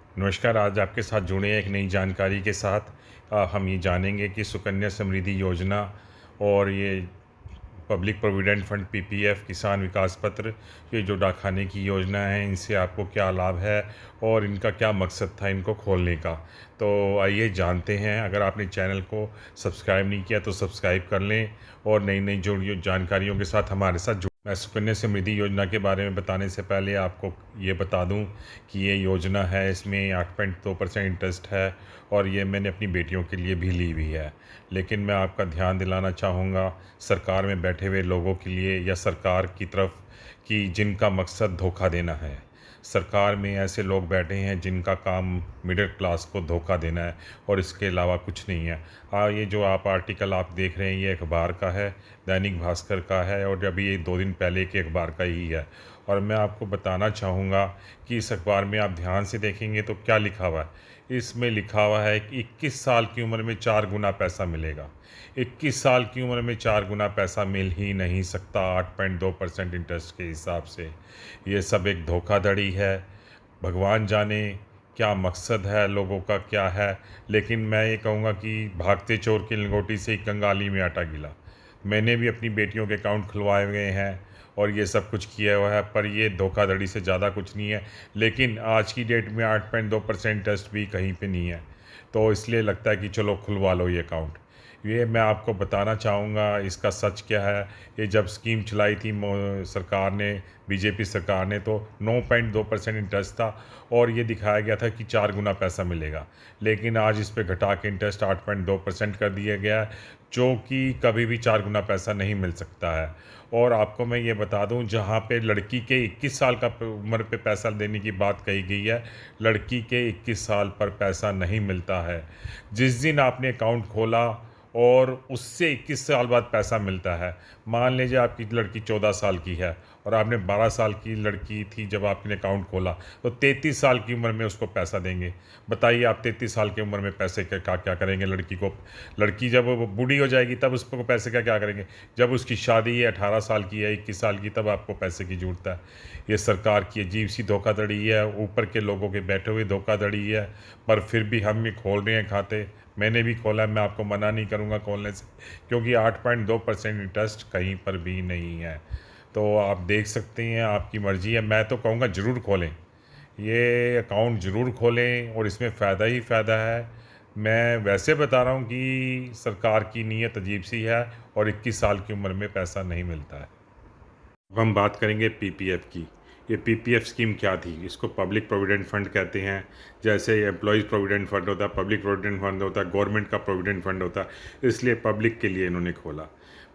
नमस्कार। आज आपके साथ जुड़े हैं एक नई जानकारी के साथ। हम ये जानेंगे कि सुकन्या समृद्धि योजना और ये पब्लिक प्रोविडेंट फंड पीपीएफ किसान विकास पत्र, ये जो डाकखाने की योजना है, इनसे आपको क्या लाभ है और इनका क्या मकसद था इनको खोलने का। तो आइए जानते हैं। अगर आपने चैनल को सब्सक्राइब नहीं किया तो सब्सक्राइब कर लें और नई नई जो जानकारियों के साथ हमारे साथ मैं सुकन्या समृद्धि योजना के बारे में बताने से पहले आपको ये बता दूं कि ये योजना है, इसमें 8.2% इंटरेस्ट है और ये मैंने अपनी बेटियों के लिए भी ली हुई है। लेकिन मैं आपका ध्यान दिलाना चाहूँगा सरकार में बैठे हुए लोगों के लिए या सरकार की तरफ कि जिनका मकसद धोखा देना है। सरकार में ऐसे लोग बैठे हैं जिनका काम मिडिल क्लास को धोखा देना है और इसके अलावा कुछ नहीं है। हाँ, ये जो आप आर्टिकल आप देख रहे हैं ये अखबार का है, दैनिक भास्कर का है और अभी ये 2 दिन पहले के अखबार का ही है। और मैं आपको बताना चाहूँगा कि इस अखबार में आप ध्यान से देखेंगे तो क्या लिखा हुआ है। इसमें लिखा हुआ है कि 21 साल की उम्र में 4 गुना पैसा मिलेगा। 21 साल की उम्र में 4 गुना पैसा मिल ही नहीं सकता 8.2% इंटरेस्ट के हिसाब से। ये सब एक धोखाधड़ी है। भगवान जाने क्या मकसद है लोगों का क्या है। लेकिन मैं ये कहूँगा कि भागते चोर की लंगोटी से ही कंगाली में आटा गिला। मैंने भी अपनी बेटियों के अकाउंट खुलवाए हुए हैं और ये सब कुछ किया हुआ है, पर ये धोखाधड़ी से ज़्यादा कुछ नहीं है। लेकिन आज की डेट में 8.2% इंटरेस्ट भी कहीं पे नहीं है, तो इसलिए लगता है कि चलो खुलवा लो ये अकाउंट। ये मैं आपको बताना चाहूँगा इसका सच क्या है। ये जब स्कीम चलाई थी सरकार ने, बीजेपी सरकार ने, तो 9.2% इंटरेस्ट था और ये दिखाया गया था कि 4 गुना पैसा मिलेगा। लेकिन आज इस पे घटा के इंटरेस्ट 8.2% कर दिया गया है, जो कि कभी भी 4 गुना पैसा नहीं मिल सकता है। और आपको मैं ये बता दूं, जहां पे लड़की के 21 साल का उम्र पे पैसा देने की बात कही गई है, लड़की के 21 साल पर पैसा नहीं मिलता है। जिस दिन आपने अकाउंट खोला और उससे 21 साल बाद पैसा मिलता है। मान लीजिए आपकी लड़की 14 साल की है और आपने 12 साल की लड़की थी जब आपने अकाउंट खोला, तो 33 साल की उम्र में उसको पैसा देंगे। बताइए आप 33 साल की उम्र में पैसे का क्या करेंगे लड़की को। लड़की जब वो बूढ़ी हो जाएगी तब उसको पैसे का क्या करेंगे। जब उसकी शादी है 18 साल की है, 21 साल की, तब आपको पैसे की ज़रूरत है। ये सरकार की अजीब सी धोखाधड़ी है, ऊपर के लोगों के बैठे हुए धोखाधड़ी है। पर फिर भी हम ये खोल रहे हैं खाते। मैंने भी खोला है, मैं आपको मना नहीं करूँगा खोलने से, क्योंकि 8.2% इंटरेस्ट कहीं पर भी नहीं है। तो आप देख सकते हैं, आपकी मर्ज़ी है। मैं तो कहूँगा ज़रूर खोलें, ये अकाउंट ज़रूर खोलें और इसमें फ़ायदा ही फ़ायदा है। मैं वैसे बता रहा हूँ कि सरकार की नीयत अजीब सी है और 21 साल की उम्र में पैसा नहीं मिलता है। अब हम बात करेंगे पीपीएफ की। ये पीपीएफ स्कीम क्या थी? इसको पब्लिक प्रोविडेंट फंड कहते हैं। जैसे एम्प्लॉयज़ प्रोविडेंट फंड होता है, पब्लिक प्रोविडेंट फंड होता है, गवर्नमेंट का प्रोविडेंट फंड होता है, इसलिए पब्लिक के लिए इन्होंने खोला।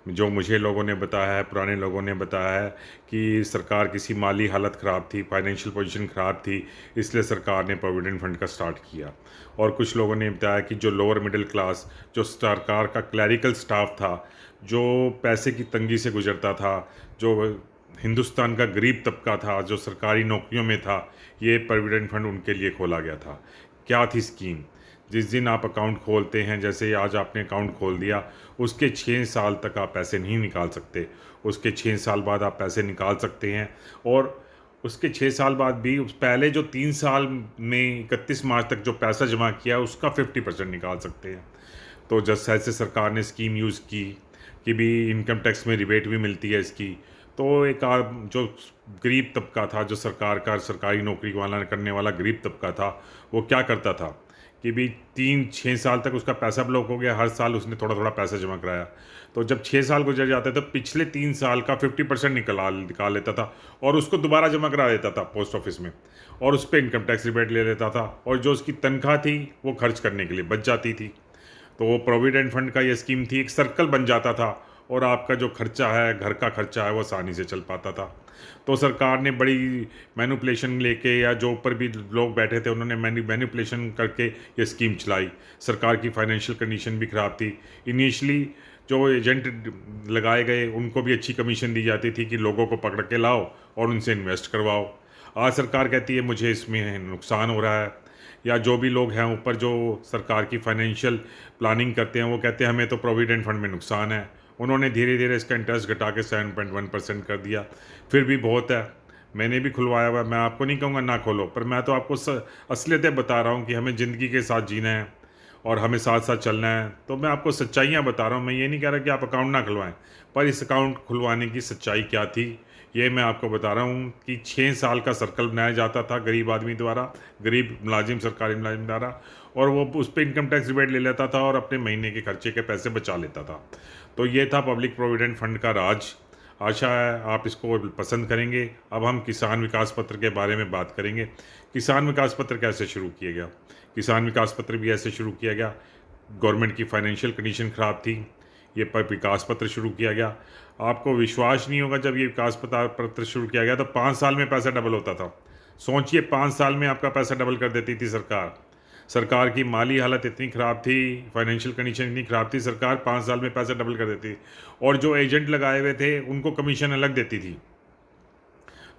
जो मुझे लोगों ने बताया है, पुराने लोगों ने बताया है कि सरकार किसी माली हालत ख़राब थी, फाइनेंशियल पोजीशन ख़राब थी, इसलिए सरकार ने प्रोविडेंट फंड का स्टार्ट किया। और कुछ लोगों ने बताया कि जो लोअर मिडिल क्लास, जो सरकार का क्लैरिकल स्टाफ था, जो पैसे की तंगी से गुजरता था, जो हिंदुस्तान का गरीब तबका था, जो सरकारी नौकरियों में था, ये प्रोविडेंट फंड उनके लिए खोला गया था। क्या थी स्कीम? जिस दिन आप अकाउंट खोलते हैं, जैसे आज आपने अकाउंट खोल दिया, उसके 6 साल तक आप पैसे नहीं निकाल सकते। उसके 6 साल बाद आप पैसे निकाल सकते हैं और उसके 6 साल बाद भी उस पहले जो 3 साल में 31 मार्च तक जो पैसा जमा किया उसका 50% निकाल सकते हैं। तो जैसे ऐसे सरकार ने स्कीम यूज़ की कि भी इनकम टैक्स में रिबेट भी मिलती है इसकी। तो एक जो गरीब तबका था, जो सरकार का सरकारी नौकरी वाला करने वाला गरीब तबका था, वो क्या करता था कि भी 3-6 साल तक उसका पैसा ब्लॉक हो गया, हर साल उसने थोड़ा थोड़ा पैसा जमा कराया। तो जब 6 साल गुजर जाते तो पिछले 3 साल का 50% निकाल लेता था और उसको दोबारा जमा करा देता था पोस्ट ऑफिस में, और उस पर इनकम टैक्स रिबेट ले लेता था और जो उसकी तनख्वाह थी वो खर्च करने के लिए बच जाती थी। तो वो प्रोविडेंट फंड का ये स्कीम थी, एक सर्कल बन जाता था और आपका जो खर्चा है, घर का खर्चा है, वो आसानी से चल पाता था। तो सरकार ने बड़ी मैनिपुलेशन लेके, या जो ऊपर भी लोग बैठे थे उन्होंने मैनिपुलेशन करके ये स्कीम चलाई। सरकार की फाइनेंशियल कंडीशन भी ख़राब थी। इनिशियली जो एजेंट लगाए गए उनको भी अच्छी कमीशन दी जाती थी कि लोगों को पकड़ के लाओ और उनसे इन्वेस्ट करवाओ। आज सरकार कहती है मुझे इसमें नुकसान हो रहा है, या जो भी लोग हैं ऊपर जो सरकार की फाइनेंशियल प्लानिंग करते हैं वो कहते हैं हमें तो प्रोविडेंट फंड में नुकसान है। उन्होंने धीरे धीरे इसका इंटरेस्ट घटा के 7.1% कर दिया। फिर भी बहुत है, मैंने भी खुलवाया हुआ है, मैं आपको नहीं कहूँगा ना खोलो, पर मैं तो आपको असलियतें बता रहा हूँ कि हमें ज़िंदगी के साथ जीना है और हमें साथ साथ चलना है। तो मैं आपको सच्चाइयाँ बता रहा हूँ, मैं ये नहीं कह रहा कि आप अकाउंट ना खुलवाएं, पर इस अकाउंट खुलवाने की सच्चाई क्या थी ये मैं आपको बता रहा हूँ कि 6 साल का सर्कल बनाया जाता था गरीब आदमी द्वारा, गरीब मुलाजिम, सरकारी मुलाजिम द्वारा, और वो उस पर इनकम टैक्स रिबेट ले लेता था और अपने महीने के खर्चे के पैसे बचा लेता था। तो ये था पब्लिक प्रोविडेंट फंड का राज। आशा है आप इसको पसंद करेंगे। अब हम किसान विकास पत्र के बारे में बात करेंगे। किसान विकास पत्र कैसे शुरू किया गया? किसान विकास पत्र भी ऐसे शुरू किया गया, गवर्नमेंट की फाइनेंशियल कंडीशन ख़राब थी, ये पर विकास पत्र शुरू किया गया। आपको विश्वास नहीं होगा, जब ये विकास पत्र शुरू किया गया तो 5 साल में पैसा डबल होता था। सोचिए 5 साल में आपका पैसा डबल कर देती थी सरकार। सरकार की माली हालत इतनी ख़राब थी, फाइनेंशियल कंडीशन इतनी ख़राब थी, सरकार 5 साल में पैसा डबल कर देती थी, और जो एजेंट लगाए हुए थे उनको कमीशन अलग देती थी।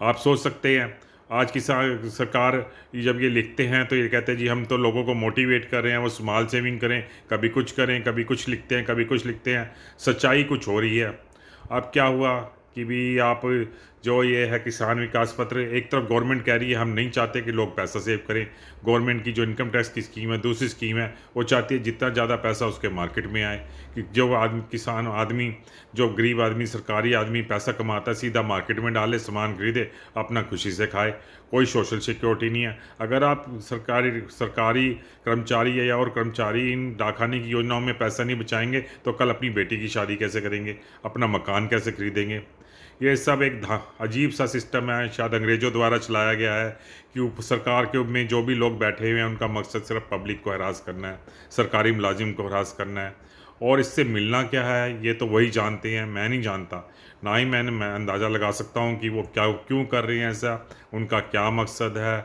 आप सोच सकते हैं आज की सरकार जब ये लिखते हैं तो ये कहते हैं जी हम तो लोगों को मोटिवेट कर रहे हैं वो स्मॉल सेविंग करें, कभी कुछ करें, कभी कुछ लिखते हैं, कभी कुछ लिखते हैं, सच्चाई कुछ हो रही है। अब क्या हुआ कि भी आप जो ये है किसान विकास पत्र, एक तरफ गवर्नमेंट कह रही है हम नहीं चाहते कि लोग पैसा सेव करें, गवर्नमेंट की जो इनकम टैक्स की स्कीम है, दूसरी स्कीम है, वो चाहती है जितना ज़्यादा पैसा उसके मार्केट में आए, कि जो आदमी, किसान आदमी, जो गरीब आदमी, सरकारी आदमी पैसा कमाता है सीधा मार्केट में डाले, सामान खरीदे, अपना खुशी से खाए, कोई सोशल सिक्योरिटी नहीं है। अगर आप सरकारी कर्मचारी या और कर्मचारी इन डाकखाने की योजनाओं में पैसा नहीं बचाएंगे तो कल अपनी बेटी की शादी कैसे करेंगे, अपना मकान कैसे खरीदेंगे? ये सब एक अजीब सा सिस्टम है, शायद अंग्रेज़ों द्वारा चलाया गया है कि सरकार के में जो भी लोग बैठे हुए हैं उनका मकसद सिर्फ पब्लिक को हरास करना है, सरकारी मुलाजिम को हरास करना है, और इससे मिलना क्या है ये तो वही जानते हैं, मैं नहीं जानता। ना ही मैं अंदाज़ा लगा सकता हूँ कि वो क्यों कर रहे हैं ऐसा, उनका क्या मकसद है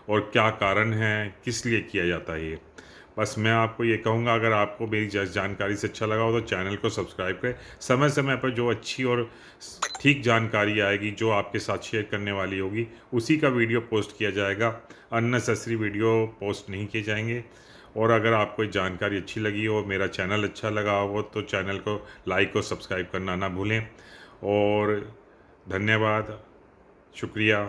और क्या कारण है, किस लिए किया जाता है ये। बस मैं आपको ये कहूँगा, अगर आपको मेरी जानकारी से अच्छा लगा हो तो चैनल को सब्सक्राइब करें। समय समय पर जो अच्छी और ठीक जानकारी आएगी जो आपके साथ शेयर करने वाली होगी उसी का वीडियो पोस्ट किया जाएगा, अननेसेसरी वीडियो पोस्ट नहीं किए जाएंगे। और अगर आपको जानकारी अच्छी लगी हो, मेरा चैनल अच्छा लगा हो, तो चैनल को लाइक और सब्सक्राइब करना ना भूलें। और धन्यवाद, शुक्रिया।